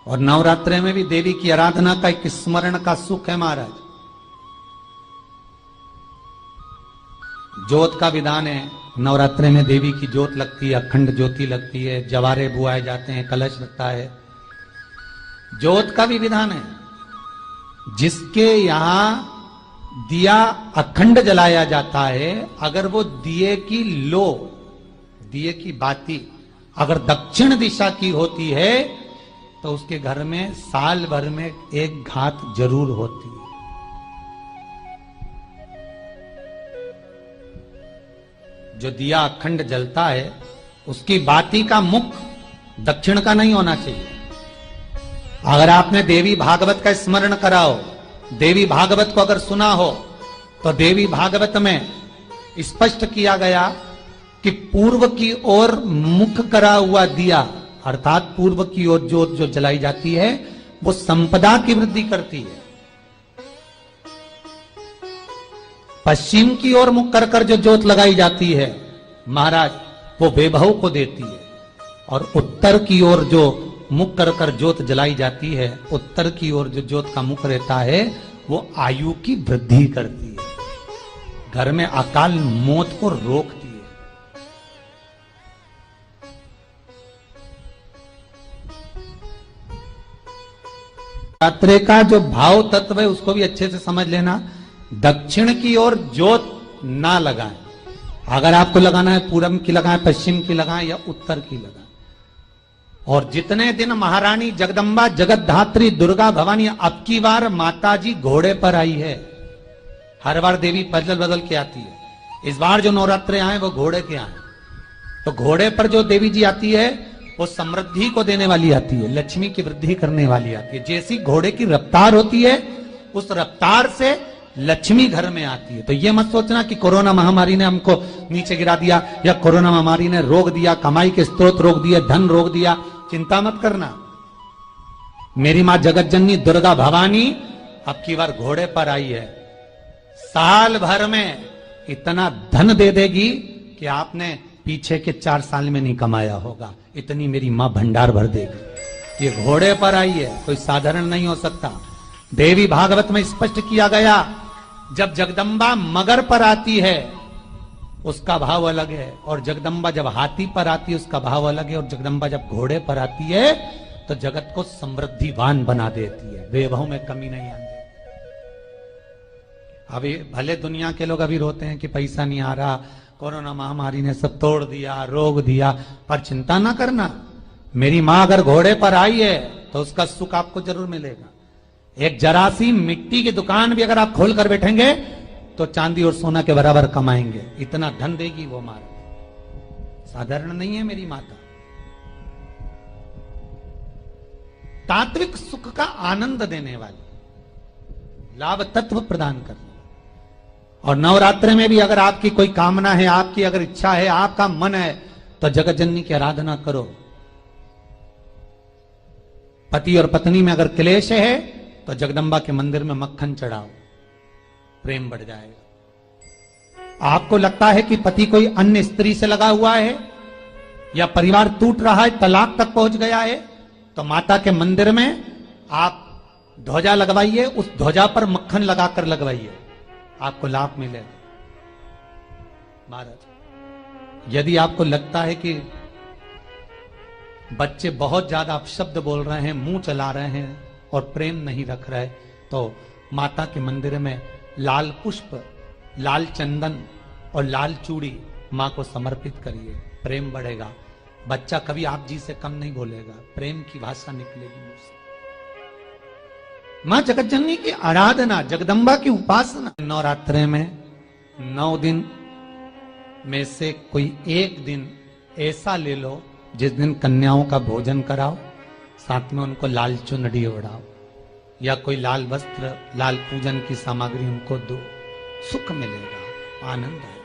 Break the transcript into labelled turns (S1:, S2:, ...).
S1: और नवरात्रे में भी देवी की आराधना का एक स्मरण का सुख है महाराज। ज्योत का विधान है, नवरात्रे में देवी की ज्योत लगती है, अखंड ज्योति लगती है, जवारे बुआए जाते हैं, कलश लगता है। ज्योत का भी विधान है। जिसके यहां दिया अखंड जलाया जाता है, अगर वो दिए की लो, दिए की बाती अगर दक्षिण दिशा की होती है तो उसके घर में साल भर में एक घात जरूर होती है। जो दिया अखंड जलता है उसकी बाती का मुख दक्षिण का नहीं होना चाहिए। अगर आपने देवी भागवत का स्मरण करा हो, देवी भागवत को अगर सुना हो, तो देवी भागवत में स्पष्ट किया गया कि पूर्व की ओर मुख करा हुआ दिया, अर्थात पूर्व की ओर ज्योत जो जलाई जाती है वो संपदा की वृद्धि करती है। पश्चिम की ओर मुख कर कर जो ज्योत लगाई जाती है महाराज, वो वैभव को देती है। और उत्तर की ओर जो मुख कर कर ज्योत जलाई जाती है, उत्तर की ओर जो ज्योत का मुख रहता है वो आयु की वृद्धि करती है, घर में अकाल मौत को रोकती है। नवरात्रे का जो भाव तत्व है उसको भी अच्छे से समझ लेना। दक्षिण की ओर ज्योत ना लगाएं। अगर आपको लगाना है पूरब की लगाएं, पश्चिम की लगाएं या उत्तर की लगाएं। और जितने दिन महारानी जगदम्बा जगतधात्री दुर्गा भवानी, अब की बार माताजी घोड़े पर आई है। हर बार देवी बदल बदल के आती है, इस बार जो नवरात्रे आए वो घोड़े के आए। तो घोड़े पर जो देवी जी आती है वो समृद्धि को देने वाली आती है, लक्ष्मी की वृद्धि करने वाली आती है। जैसी घोड़े की रफ्तार होती है उस रफ्तार से लक्ष्मी घर में आती है। तो ये मत सोचना कि कोरोना महामारी ने हमको नीचे गिरा दिया या कोरोना महामारी ने रोक दिया, कमाई के स्रोत रोक दिए, धन रोक दिया। चिंता मत करना। मेरी मां जगत जननी दुर्गा भवानी अब की बार घोड़े पर आई है। साल भर में इतना धन दे देगी कि आपने पीछे के 4 साल में नहीं कमाया होगा, इतनी मेरी मां भंडार भर देगी। ये घोड़े पर आई है, कोई साधारण नहीं हो सकता। देवी भागवत में स्पष्ट किया गया, जब जगदम्बा मगर पर आती है उसका भाव अलग है, और जगदम्बा जब हाथी पर आती है उसका भाव अलग है, और जगदम्बा जब घोड़े पर आती है तो जगत को समृद्धिवान बना देती है, वैभव में कमी नहीं आती। अभी भले दुनिया के लोग अभी रोते हैं कि पैसा नहीं आ रहा, कोरोना महामारी ने सब तोड़ दिया, रोक दिया, पर चिंता ना करना। मेरी मां अगर घोड़े पर आई है तो उसका सुख आपको जरूर मिलेगा। एक जरा सी मिट्टी की दुकान भी अगर आप खोल कर बैठेंगे तो चांदी और सोना के बराबर कमाएंगे, इतना धन देगी वो मारा। साधारण नहीं है मेरी माता। तात्विक सुख का आनंद देने वाली, लाभ तत्व प्रदान करने। और नवरात्रि में भी अगर आपकी कोई कामना है, आपकी अगर इच्छा है, आपका मन है, तो जगत जननी की आराधना करो। पति और पत्नी में अगर क्लेश है तो जगदम्बा के मंदिर में मक्खन चढ़ाओ, प्रेम बढ़ जाएगा। आपको लगता है कि पति कोई अन्य स्त्री से लगा हुआ है या परिवार टूट रहा है, तलाक तक पहुंच गया है, तो माता के मंदिर में आप ध्वजा लगवाइए, उस ध्वजा पर मक्खन लगाकर लगवाइए, आपको लाभ मिलेगा। महाराज, यदि आपको लगता है कि बच्चे बहुत ज्यादा अपशब्द बोल रहे हैं, मुंह चला रहे हैं और प्रेम नहीं रख रहे, तो माता के मंदिर में लाल पुष्प, लाल चंदन और लाल चूड़ी मां को समर्पित करिए, प्रेम बढ़ेगा। बच्चा कभी आप जी से कम नहीं बोलेगा, प्रेम की भाषा निकलेगी मुंह से। मां जगत जननी की आराधना, जगदम्बा की उपासना। नवरात्रे में 9 दिन में से कोई एक दिन ऐसा ले लो जिस दिन कन्याओं का भोजन कराओ, साथ में उनको लाल चुनरी ओढ़ाओ या कोई लाल वस्त्र, लाल पूजन की सामग्री उनको दो, सुख मिलेगा, आनंद आएगा।